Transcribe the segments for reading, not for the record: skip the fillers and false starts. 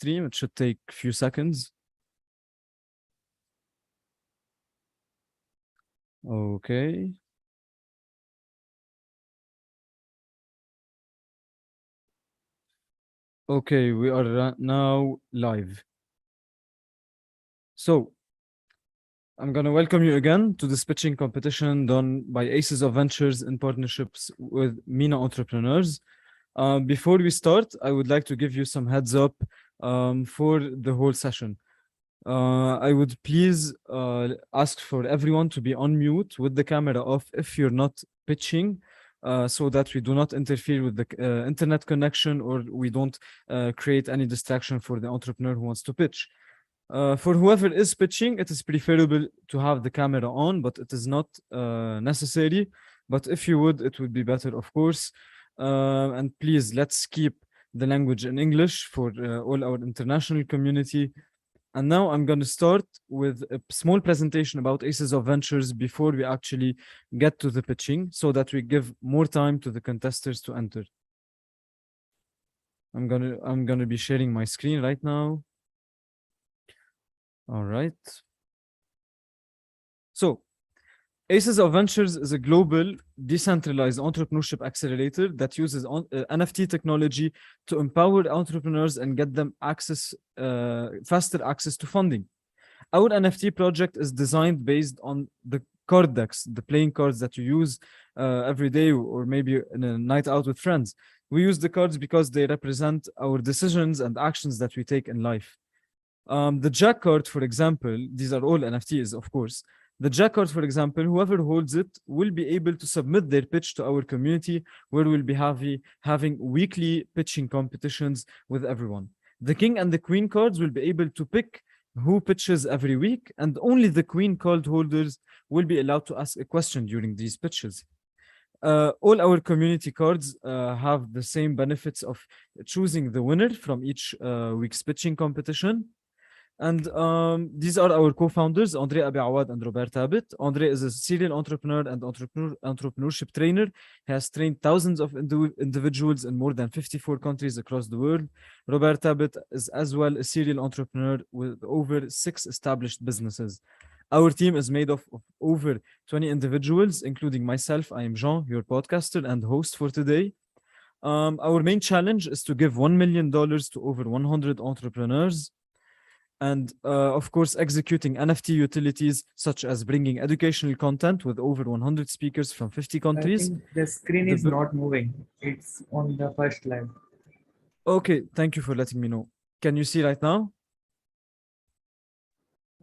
stream. It should take a few seconds. Okay. Okay, we are now live. So, I'm going to welcome you again to this pitching competition done by Aces of Ventures in partnerships with MENA entrepreneurs. Before we start, I would like to give you some heads up for the whole session. I would please ask for everyone to be on mute with the camera off if you're not pitching, so that we do not interfere with the internet connection or we don't create any distraction for the entrepreneur who wants to pitch. For whoever is pitching, it is preferable to have the camera on, but it is not necessary. But if you would, it would be better, of course. And please, let's keep the language in English for all our international community. And now I'm going to start with a small presentation about Aces of Ventures before we actually get to the pitching, so that we give more time to the contestants to enter. I'm gonna be sharing my screen right now. All right. So, Aces of Ventures is a global decentralized entrepreneurship accelerator that uses NFT technology to empower entrepreneurs and get them faster access to funding. Our NFT project is designed based on the card decks, the playing cards that you use every day or maybe in a night out with friends. We use the cards because they represent our decisions and actions that we take in life. The Jack card, for example, these are all NFTs, of course. The Jack card, for example, whoever holds it will be able to submit their pitch to our community, where we'll be having weekly pitching competitions with everyone. The King and the Queen cards will be able to pick who pitches every week, and only the Queen card holders will be allowed to ask a question during these pitches. All our community cards have the same benefits of choosing the winner from each week's pitching competition. And these are our co-founders, Andre Abiawad and Robert Tabit. Andre is a serial entrepreneur and entrepreneurship trainer. He has trained thousands of individuals in more than 54 countries across the world. Robert Tabit is as well a serial entrepreneur with over 6 established businesses. Our team is made of over 20 individuals, including myself. I am Jean, your podcaster and host for today. Our main challenge is to give $1 million to over 100 entrepreneurs. And of course, executing NFT utilities, such as bringing educational content with over 100 speakers from 50 countries. I think the screen is not moving. It's on the first slide. Okay, thank you for letting me know. Can you see right now?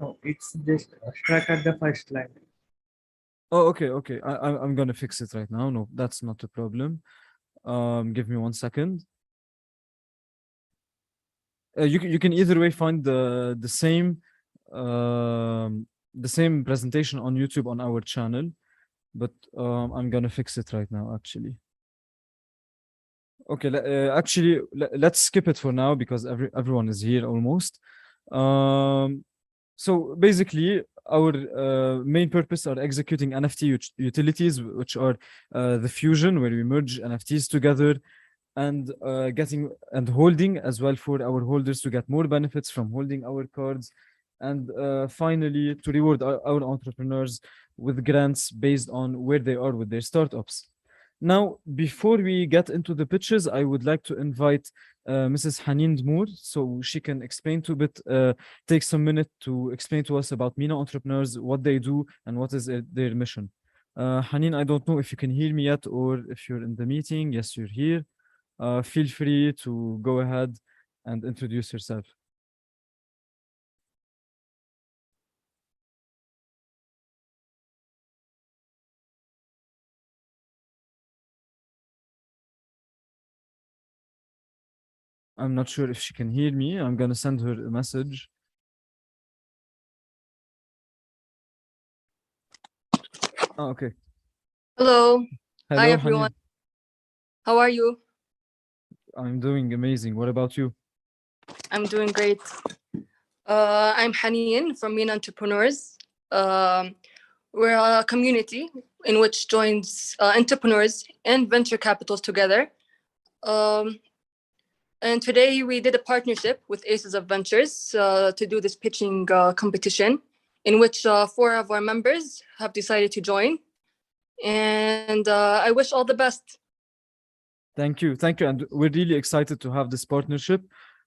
No, it's just stuck at the first slide. Oh, okay. I'm gonna fix it right now. No, that's not a problem. Give me 1 second. You can either way find the same presentation on YouTube on our channel, but I'm gonna fix it right now actually. Okay, actually let's skip it for now because everyone is here almost. So basically our main purpose are executing NFT utilities, which are the fusion, where we merge NFTs together, and getting and holding as well for our holders to get more benefits from holding our cards, and finally to reward our entrepreneurs with grants based on where they are with their startups. Now, before we get into the pitches, I would like to invite Mrs. Haneen Dmour, so she can explain take some minute to explain to us about MENA entrepreneurs, what they do, and what is their mission. Haneen, I don't know if you can hear me yet or if you're in the meeting. Yes, you're here. Feel free to go ahead and introduce yourself. I'm not sure if she can hear me. I'm going to send her a message. Oh, okay. Hello. Hello, Hi, everyone. Haneen. How are you? I'm doing amazing. What about you? I'm doing great. I'm Haneen from MENA Entrepreneurs. We're a community in which joins entrepreneurs and venture capitals together. And today we did a partnership with Aces of Ventures to do this pitching competition, in which 4 of our members have decided to join. And I wish all the best. Thank you. And we're really excited to have this partnership.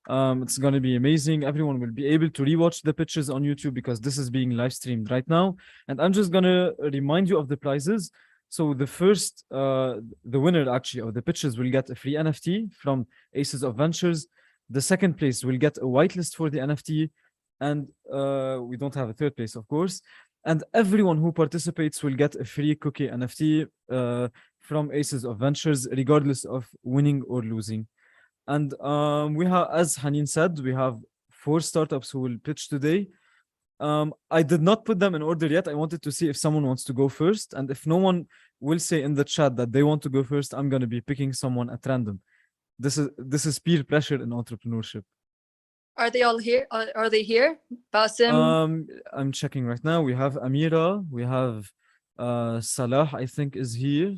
It's going to be amazing. Everyone will be able to rewatch the pitches on YouTube because this is being live streamed right now. And I'm just going to remind you of the prizes. So the winner actually of the pitches will get a free NFT from Aces of Ventures. The second place will get a whitelist for the NFT. And we don't have a third place, of course. And everyone who participates will get a free cookie NFT from Aces of Ventures, regardless of winning or losing. And we have, as Hanin said, we have 4 startups who will pitch today. I did not put them in order yet. I wanted to see if someone wants to go first. And if no one will say in the chat that they want to go first, I'm going to be picking someone at random. This is peer pressure in entrepreneurship. Are they all here? Are they here? Basim? I'm checking right now. We have Amira. We have Salah, I think, is here.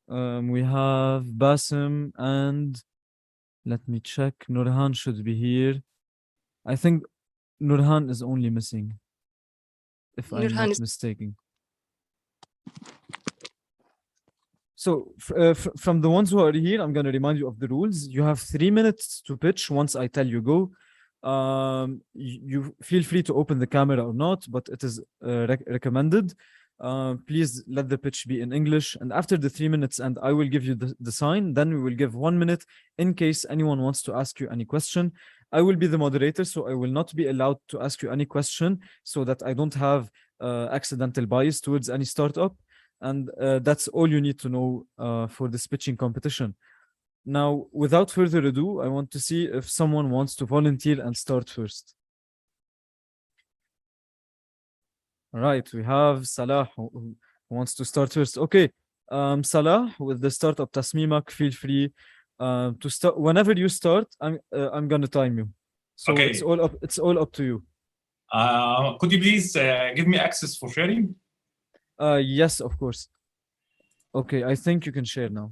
We have Basim, and let me check. Nurhan should be here. I think Nurhan is only missing, if I'm not mistaken. So from the ones who are here, I'm going to remind you of the rules. You have 3 minutes to pitch once I tell you go. You feel free to open the camera or not, but it is recommended. Please let the pitch be in English. And after the 3 minutes, and I will give you the sign, then we will give 1 minute in case anyone wants to ask you any question. I will be the moderator, so I will not be allowed to ask you any question so that I don't have accidental bias towards any startup. And that's all you need to know for this pitching competition. Now, without further ado, I want to see if someone wants to volunteer and start first. All right, we have Salah who wants to start first. Okay, Salah, with the startup Tasmimak, feel free to start. Whenever you start, I'm gonna time you. So okay. It's all up to you. Could you please give me access for sharing? Yes, of course. Okay, I think you can share now.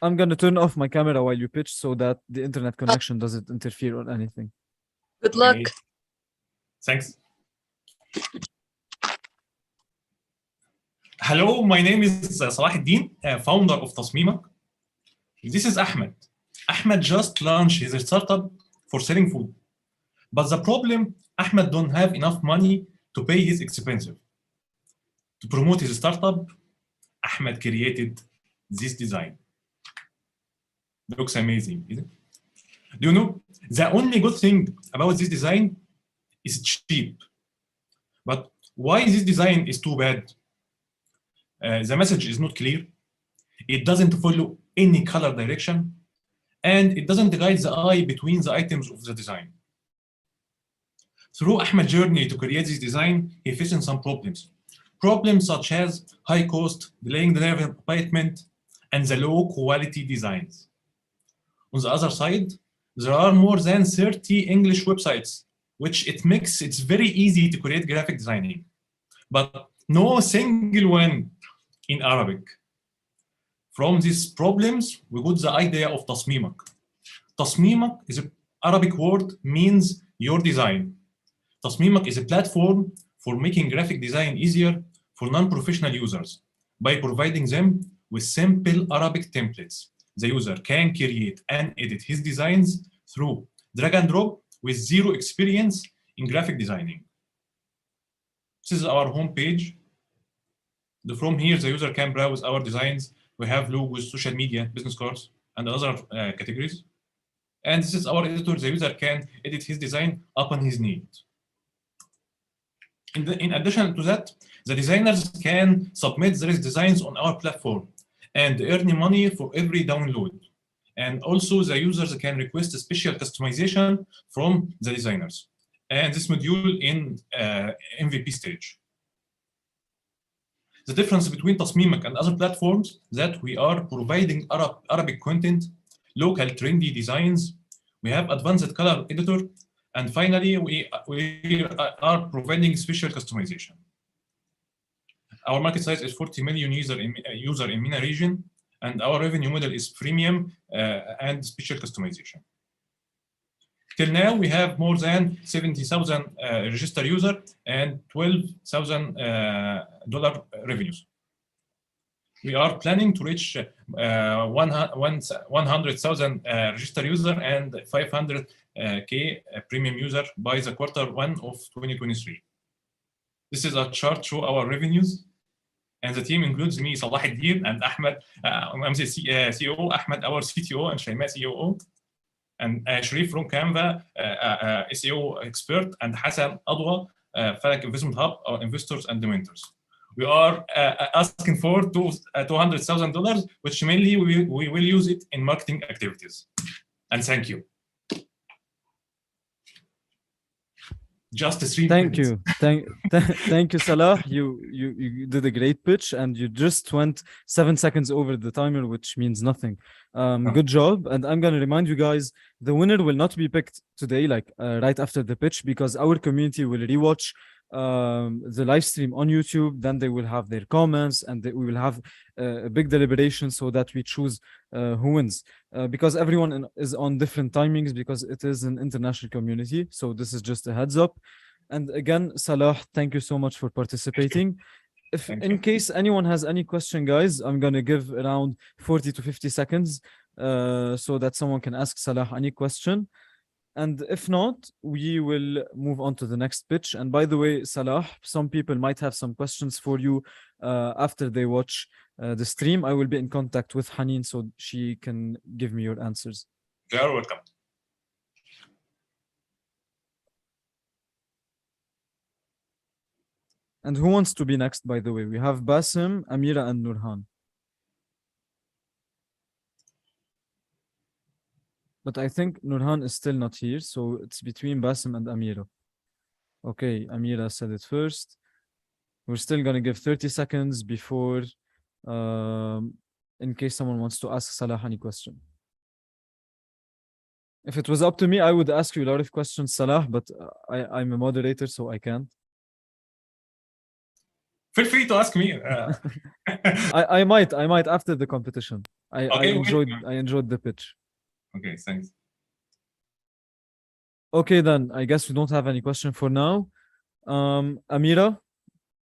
I'm gonna turn off my camera while you pitch so that the internet connection doesn't interfere or anything. Good luck. Okay. Thanks. Hello, my name is Salah Eddin, founder of Tasmimak. This is Ahmed. Ahmed just launched his startup for selling food. But the problem, Ahmed don't have enough money to pay his expenses. To promote his startup, Ahmed created this design. It looks amazing, isn't it? Do you know, the only good thing about this design is cheap. But why this design is too bad? The message is not clear. It doesn't follow any color direction, and it doesn't guide the eye between the items of the design. Through Ahmed's journey to create this design, he faced some problems. Problems such as high cost, delaying the development, and the low quality designs. On the other side, there are more than 30 English websites, which it makes it very easy to create graphic designing, but no single one in Arabic. From these problems, we got the idea of Tasmimak. Tasmimak is an Arabic word, means your design. Tasmimak is a platform for making graphic design easier for non-professional users by providing them with simple Arabic templates. The user can create and edit his designs through drag and drop with zero experience in graphic designing. This is our homepage. From here, the user can browse our designs. We have logos, social media, business cards, and other categories. And this is our editor. The user can edit his design upon his need. In addition to that, the designers can submit their designs on our platform and earn money for every download. And also the users can request a special customization from the designers. And this module in MVP stage. The difference between Tasmimak and other platforms that we are providing Arabic content, local trendy designs, we have advanced color editor, and finally we are providing special customization. Our market size is 40 million user in MENA region, and our revenue model is freemium and special customization. Till now, we have more than 70,000 registered users and $12,000 revenues. We are planning to reach 100,000 registered users and 500K premium user by the Q1 of 2023. This is a chart show our revenues, and the team includes me, Salah Eddin, and Ahmed. I'm the CEO, Ahmed, our CTO, and Shayma, COO, and Sharif from Canva, SEO expert, and Hassan Adwa, Falak Investment Hub, our investors and the mentors. We are asking for $200,000, which mainly we will use it in marketing activities. And thank you. Just 3 Thank minutes. you. Thank you, Salah. You did a great pitch, and you just went 7 seconds over the timer, which means nothing. Good job. And I'm going to remind you guys, the winner will not be picked today, like right after the pitch, because our community will rewatch the live stream on YouTube. Then they will have their comments, and we will have a big deliberation so that we choose who wins. Because everyone is on different timings, because it is an international community. So this is just a heads up. And again, Salah, thank you so much for participating. If in case anyone has any question, guys, I'm going to give around 40 to 50 seconds so that someone can ask Salah any question. And if not, we will move on to the next pitch. And by the way, Salah, some people might have some questions for you after they watch the stream. I will be in contact with Hanin so she can give me your answers. You're welcome. And who wants to be next, by the way? We have Basim, Amira, and Nurhan. But I think Nurhan is still not here, so it's between Basim and Amira. Okay, Amira said it first. We're still going to give 30 seconds before, in case someone wants to ask Salah any question. If it was up to me, I would ask you a lot of questions, Salah, but I'm a moderator, so I can't. Feel free to ask me. I might after the competition. I enjoyed the pitch. Okay, thanks. Okay, then I guess we don't have any question for now. Amira,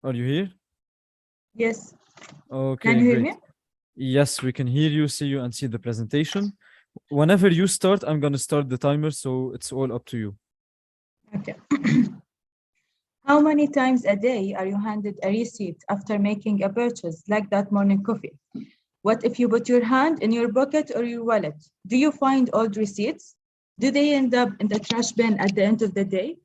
are you here? Yes. Okay, Can you hear great. me? Yes, we can hear you, see you, and see the presentation. Whenever you start, I'm going to start the timer, so it's all up to you. Okay. How many times a day are you handed a receipt after making a purchase, like that morning coffee? What if you put your hand in your pocket or your wallet? Do you find old receipts? Do they end up in the trash bin at the end of the day?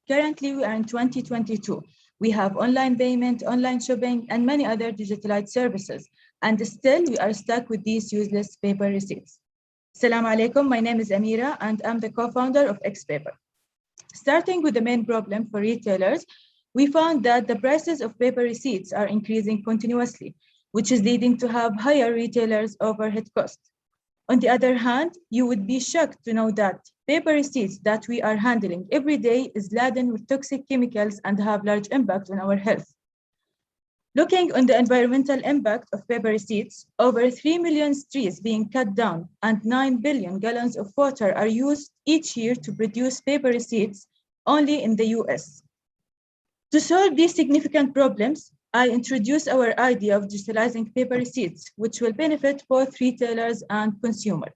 Currently, we are in 2022. We have online payment, online shopping, and many other digitalized services. And still, we are stuck with these useless paper receipts. Assalamu alaikum, my name is Amira, and I'm the co-founder of XPaper. Starting with the main problem for retailers, we found that the prices of paper receipts are increasing continuously, which is leading to have higher retailers' overhead costs. On the other hand, you would be shocked to know that paper receipts that we are handling every day is laden with toxic chemicals and have large impact on our health. Looking on the environmental impact of paper receipts, over 3 million trees being cut down and 9 billion gallons of water are used each year to produce paper receipts only in the US. To solve these significant problems, I introduce our idea of digitalizing paper receipts, which will benefit both retailers and consumers.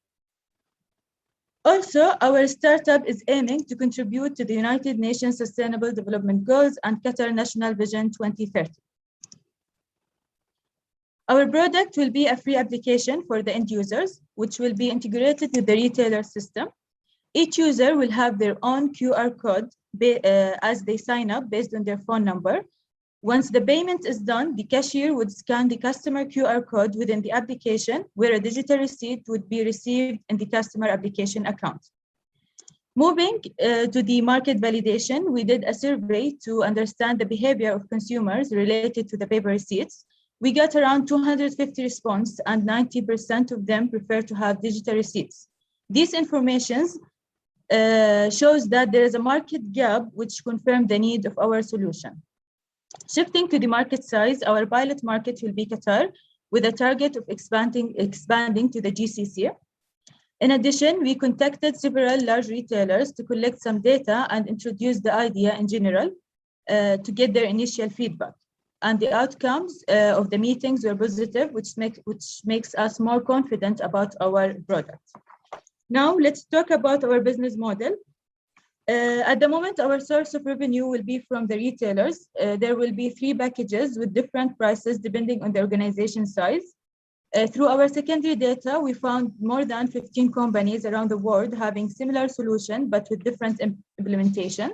Also, our startup is aiming to contribute to the United Nations Sustainable Development Goals and Qatar National Vision 2030. Our product will be a free application for the end users, which will be integrated with the retailer system. Each user will have their own QR code as they sign up based on their phone number. Once the payment is done, the cashier would scan the customer QR code within the application, where a digital receipt would be received in the customer application account. Moving to the market validation, we did a survey to understand the behavior of consumers related to the paper receipts. We got around 250 responses, and 90% of them prefer to have digital receipts. These informations shows that there is a market gap which confirms the need of our solution. Shifting to the market size, our pilot market will be Qatar, with a target of expanding to the GCC. In addition, we contacted several large retailers to collect some data and introduce the idea in general to get their initial feedback. And the outcomes of the meetings were positive, which makes us more confident about our product. Now, let's talk about our business model. At the moment, our source of revenue will be from the retailers. There will be 3 packages with different prices depending on the organization size. Through our secondary data, we found more than 15 companies around the world having similar solution, but with different implementation.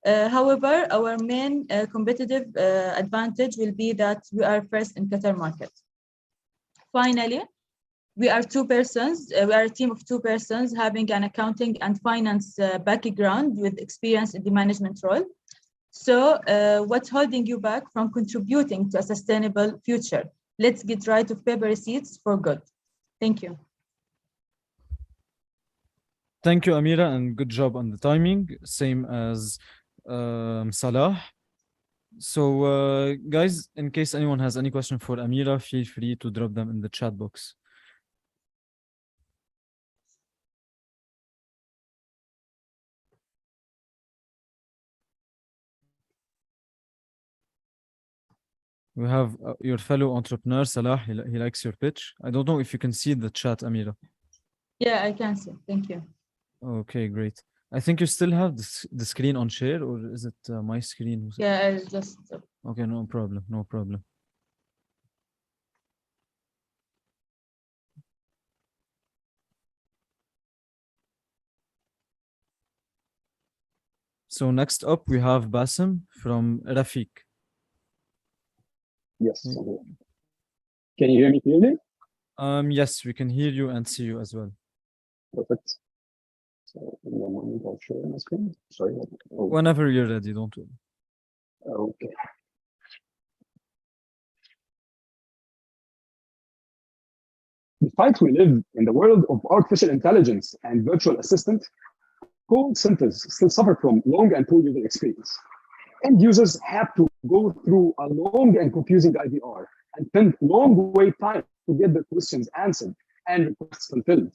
However, our main competitive advantage will be that we are first in Qatar market. Finally, we are 2 persons. We are a team of 2 persons having an accounting and finance background with experience in the management role. So what's holding you back from contributing to a sustainable future? Let's get right of paper receipts for good. Thank you. Thank you, Amira, and good job on the timing. Same as Salah. So, guys, in case anyone has any question for Amira, feel free to drop them in the chat box. We have your fellow entrepreneur, Salah. He likes your pitch. I don't know if you can see the chat, Amira. Yeah, I can see. Thank you. Okay, great. I think you still have the screen on share, or is it my screen? Yeah, I just... Okay, no problem, no problem. So next up, we have Bassem from Rafiq. Yes. Can you hear me clearly? Yes, we can hear you and see you as well. Perfect. So in one moment, I'll share my screen. Sorry. Oh. Whenever you're ready, don't worry. Okay. Despite we live in the world of artificial intelligence and virtual assistant, call centers still suffer from long and poor user experience. End users have to go through a long and confusing IVR and spend long wait time to get their questions answered and requests fulfilled.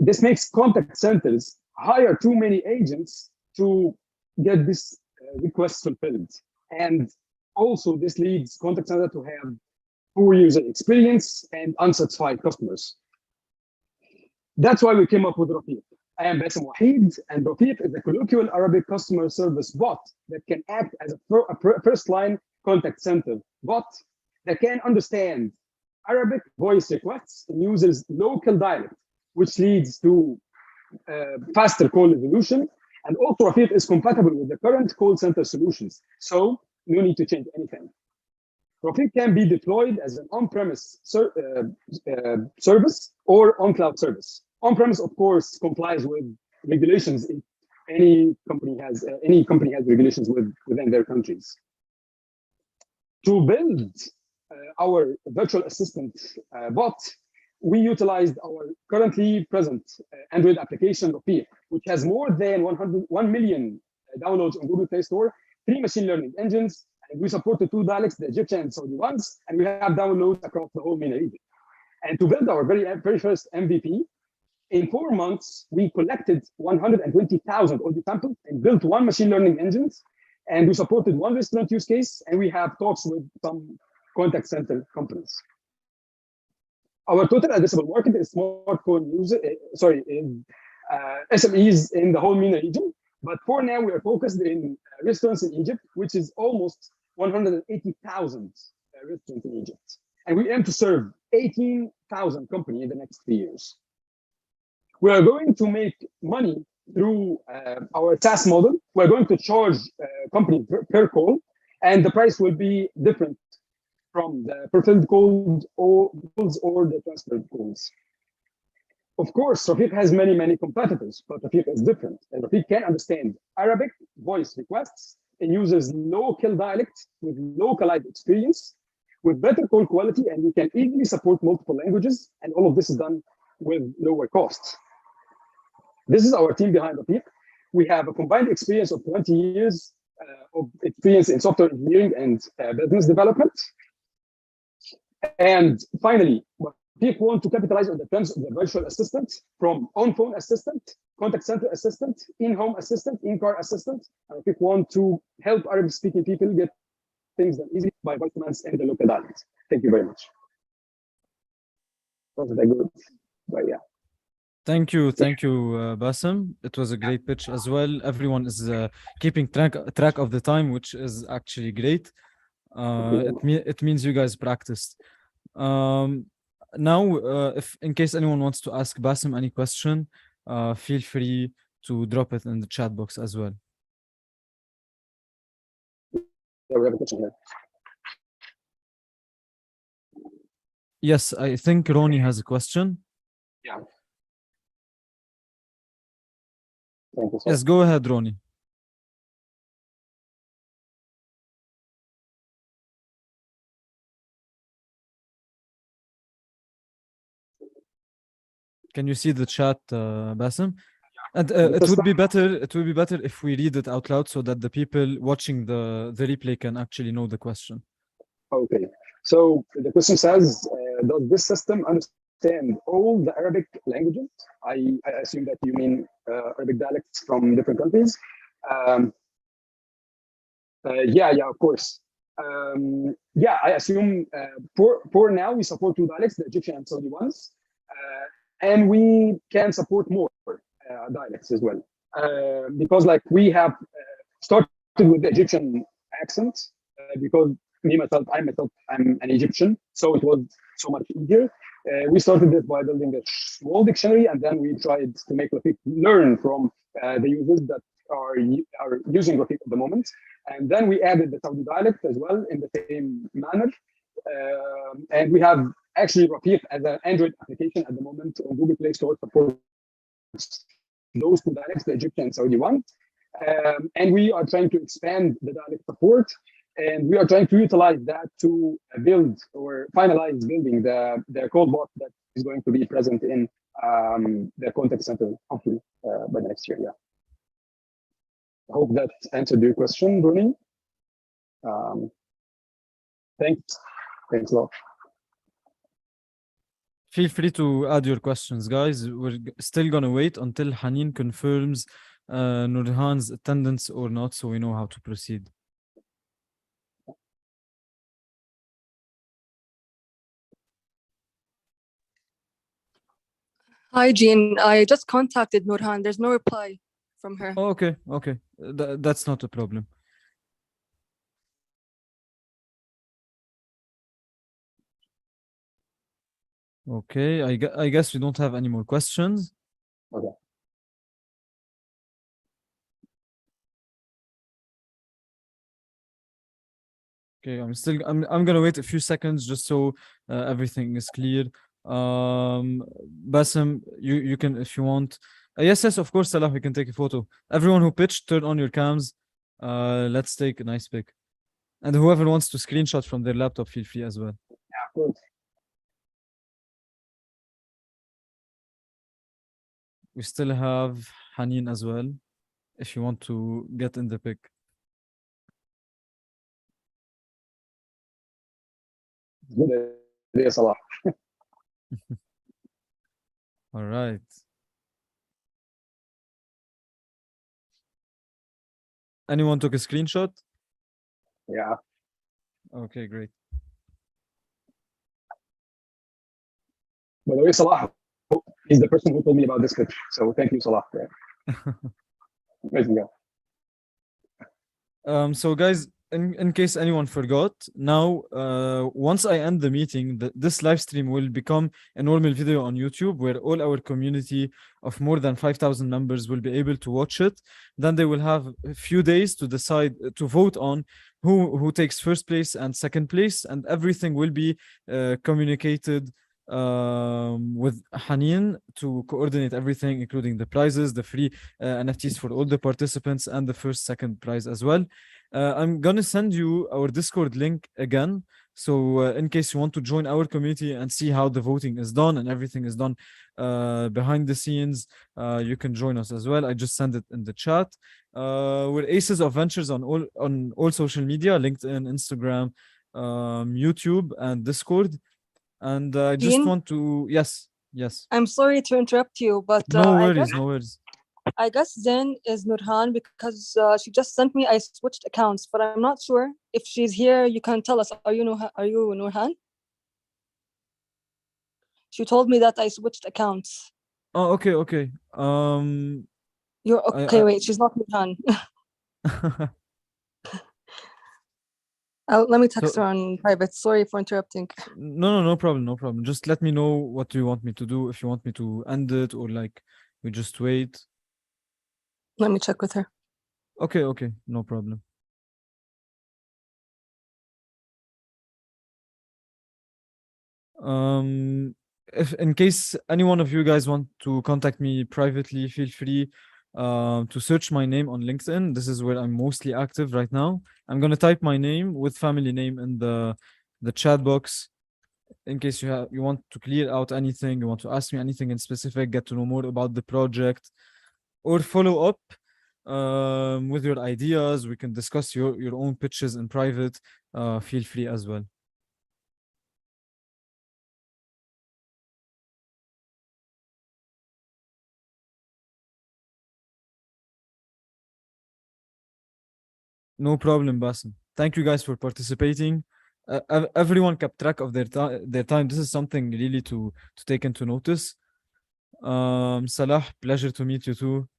This makes contact centers hire too many agents to get this request fulfilled. And also this leads contact center to have poor user experience and unsatisfied customers. That's why we came up with Rafiq. I am Bassem Wahid, and Rafiq is a colloquial Arabic customer service bot that can act as a first-line contact center bot that can understand Arabic voice requests in users' local dialect, which leads to faster call resolution. And also, Rafiq is compatible with the current call center solutions, so no need to change anything. Rafiq can be deployed as an on-premise service or on-cloud service. On-premise, of course, complies with regulations. If any company has regulations within their countries. To build our virtual assistant bot, we utilized our currently present Android application, Rafiq, which has more than 1 million downloads on Google Play Store, 3 machine learning engines, and we support the 2 dialects, the Egyptian and Saudi ones, and we have downloads across the whole MENA region. And to build our very first MVP, in 4 months, we collected 120,000 audio samples and built 1 machine learning engines, and we supported 1 restaurant use case, and we have talks with some contact center companies. Our total addressable market is smartphone user, SMEs in the whole MENA region. But for now, we are focused in restaurants in Egypt, which is almost 180,000 restaurants in Egypt. And we aim to serve 18,000 companies in the next 3 years. We are going to make money through our SaaS model. We're going to charge company per call, and the price will be different from the fulfilled calls or the transferred calls. Of course, Rafiq has many competitors, but Rafiq is different. And Rafiq can understand Arabic voice requests and uses local dialect with localized experience, with better call quality, and we can easily support multiple languages, and all of this is done with lower costs. This is our team behind Rafiq. We have a combined experience of 20 years of experience in software engineering and business development. And finally, people want to capitalize on the trends of the virtual assistant, from on-phone assistant, contact center assistant, in-home assistant, in-car assistant. And people want to help Arabic-speaking people get things done easily by voice commands in the local dialect. Thank you very much. Wasn't that good? But yeah. Thank you, Bassem. It was a great pitch as well. Everyone is keeping track of the time, which is actually great. It means you guys practiced. Now, if in case anyone wants to ask Bassem any question, feel free to drop it in the chat box as well. Yeah, we have a question here. Yes, I think Ronnie has a question. Yeah. Thank you, sir. Yes, go ahead, Ronnie. Can you see the chat, Bassem? And it would be better. It would be better if we read it out loud so that the people watching the replay can actually know the question. Okay. So the question says, does this system understand all the Arabic languages? I assume that you mean Arabic dialects from different countries. Yeah, of course. Yeah, I assume for now we support two dialects, the Egyptian and Saudi ones, and we can support more dialects as well, because like we have started with the Egyptian accent, because I'm an Egyptian, so it was so much easier. We started this by building a small dictionary, and then we tried to make Rafiq learn from the users that are using Rafiq at the moment. And then we added the Saudi dialect as well in the same manner. And we have actually Rafiq as an Android application at the moment on Google Play Store for those two dialects, the Egyptian and Saudi one. And we are trying to expand the dialect support. And we are trying to utilize that to build or finalize building the call bot that is going to be present in the contact center, hopefully by next year. Yeah. I hope that answered your question, Bruni. Thanks a lot. Feel free to add your questions, guys. We're still gonna wait until Haneen confirms Nurhan's attendance or not, so we know how to proceed. Hi, Jean. I just contacted Nurhan. There's no reply from her. Oh, okay. That's not a problem. Okay, I guess we don't have any more questions. Okay. Okay, I'm gonna wait a few seconds just so everything is clear. Bassem, you can, if you want. Yes, of course, Salah, we can take a photo. Everyone who pitched, turn on your cams. Let's take a nice pic. And whoever wants to screenshot from their laptop, feel free as well. Yeah, of course. We still have Haneen as well, if you want to get in the pic. Good idea, Salah. All right. Anyone took a screenshot? Yeah. Okay, great. By the way, Salah is the person who told me about this pitch. So thank you, Salah. Yeah. Amazing guy. So guys, in case anyone forgot, now once I end the meeting, this live stream will become a normal video on YouTube where all our community of more than 5,000 members will be able to watch it. Then they will have a few days to decide to vote on who takes first place and second place, and everything will be communicated with Haneen to coordinate everything, including the prizes, the free NFTs for all the participants, and the first, second prize as well. I'm gonna send you our Discord link again. So in case you want to join our community and see how the voting is done and everything is done behind the scenes, you can join us as well. I just sent it in the chat. We're Aces of Ventures on all social media, LinkedIn, Instagram, YouTube, and Discord. And I just Dean? want to, yes. I'm sorry to interrupt you, but No I worries, guess no worries. Zen is Nurhan because she just sent me. I switched accounts, but I'm not sure if she's here. You can tell us. Are you Nurhan? She told me that I switched accounts. Oh, okay. You're okay. I- Wait, she's not Nurhan. Let me text So- her on private. Sorry for interrupting. No problem. Just let me know what you want me to do. If you want me to end it or like we just wait. Let me check with her. Okay, no problem. If in case any one of you guys want to contact me privately, feel free to search my name on LinkedIn. This is where I'm mostly active right now. I'm gonna type my name with family name in the chat box in case you want to clear out anything, you want to ask me anything in specific, get to know more about the project, or follow up with your ideas. We can discuss your own pitches in private. Feel free as well. No problem, Basim. Thank you guys for participating. Everyone kept track of their time. This is something really to take into notice. Salah, pleasure to meet you too.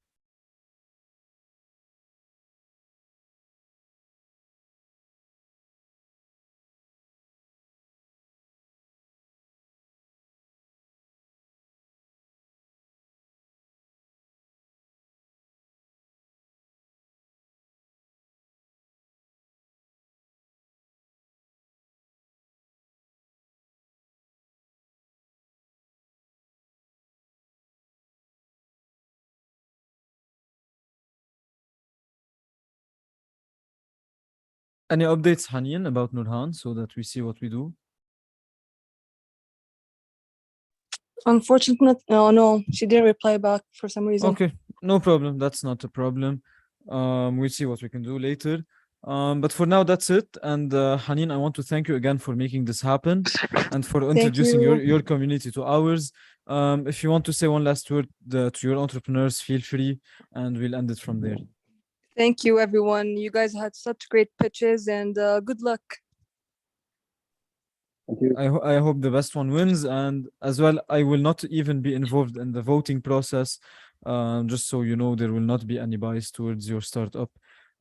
Any updates, Hanien, about Nurhan so that we see what we do? Unfortunately, no, she didn't reply back for some reason. Okay, no problem. That's not a problem. We'll see what we can do later. But for now, that's it. And Hanien, I want to thank you again for making this happen and for introducing you. your community to ours. If you want to say one last word to your entrepreneurs, feel free, and we'll end it from there. Thank you, everyone. You guys had such great pitches, and good luck. Thank you. I hope the best one wins, and as well, I will not even be involved in the voting process. Just so you know, there will not be any bias towards your startup.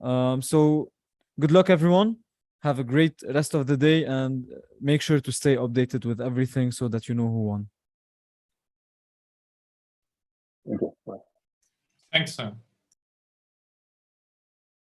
So good luck, everyone. Have a great rest of the day, and make sure to stay updated with everything so that you know who won. Thank you. Bye. Thanks, Sam.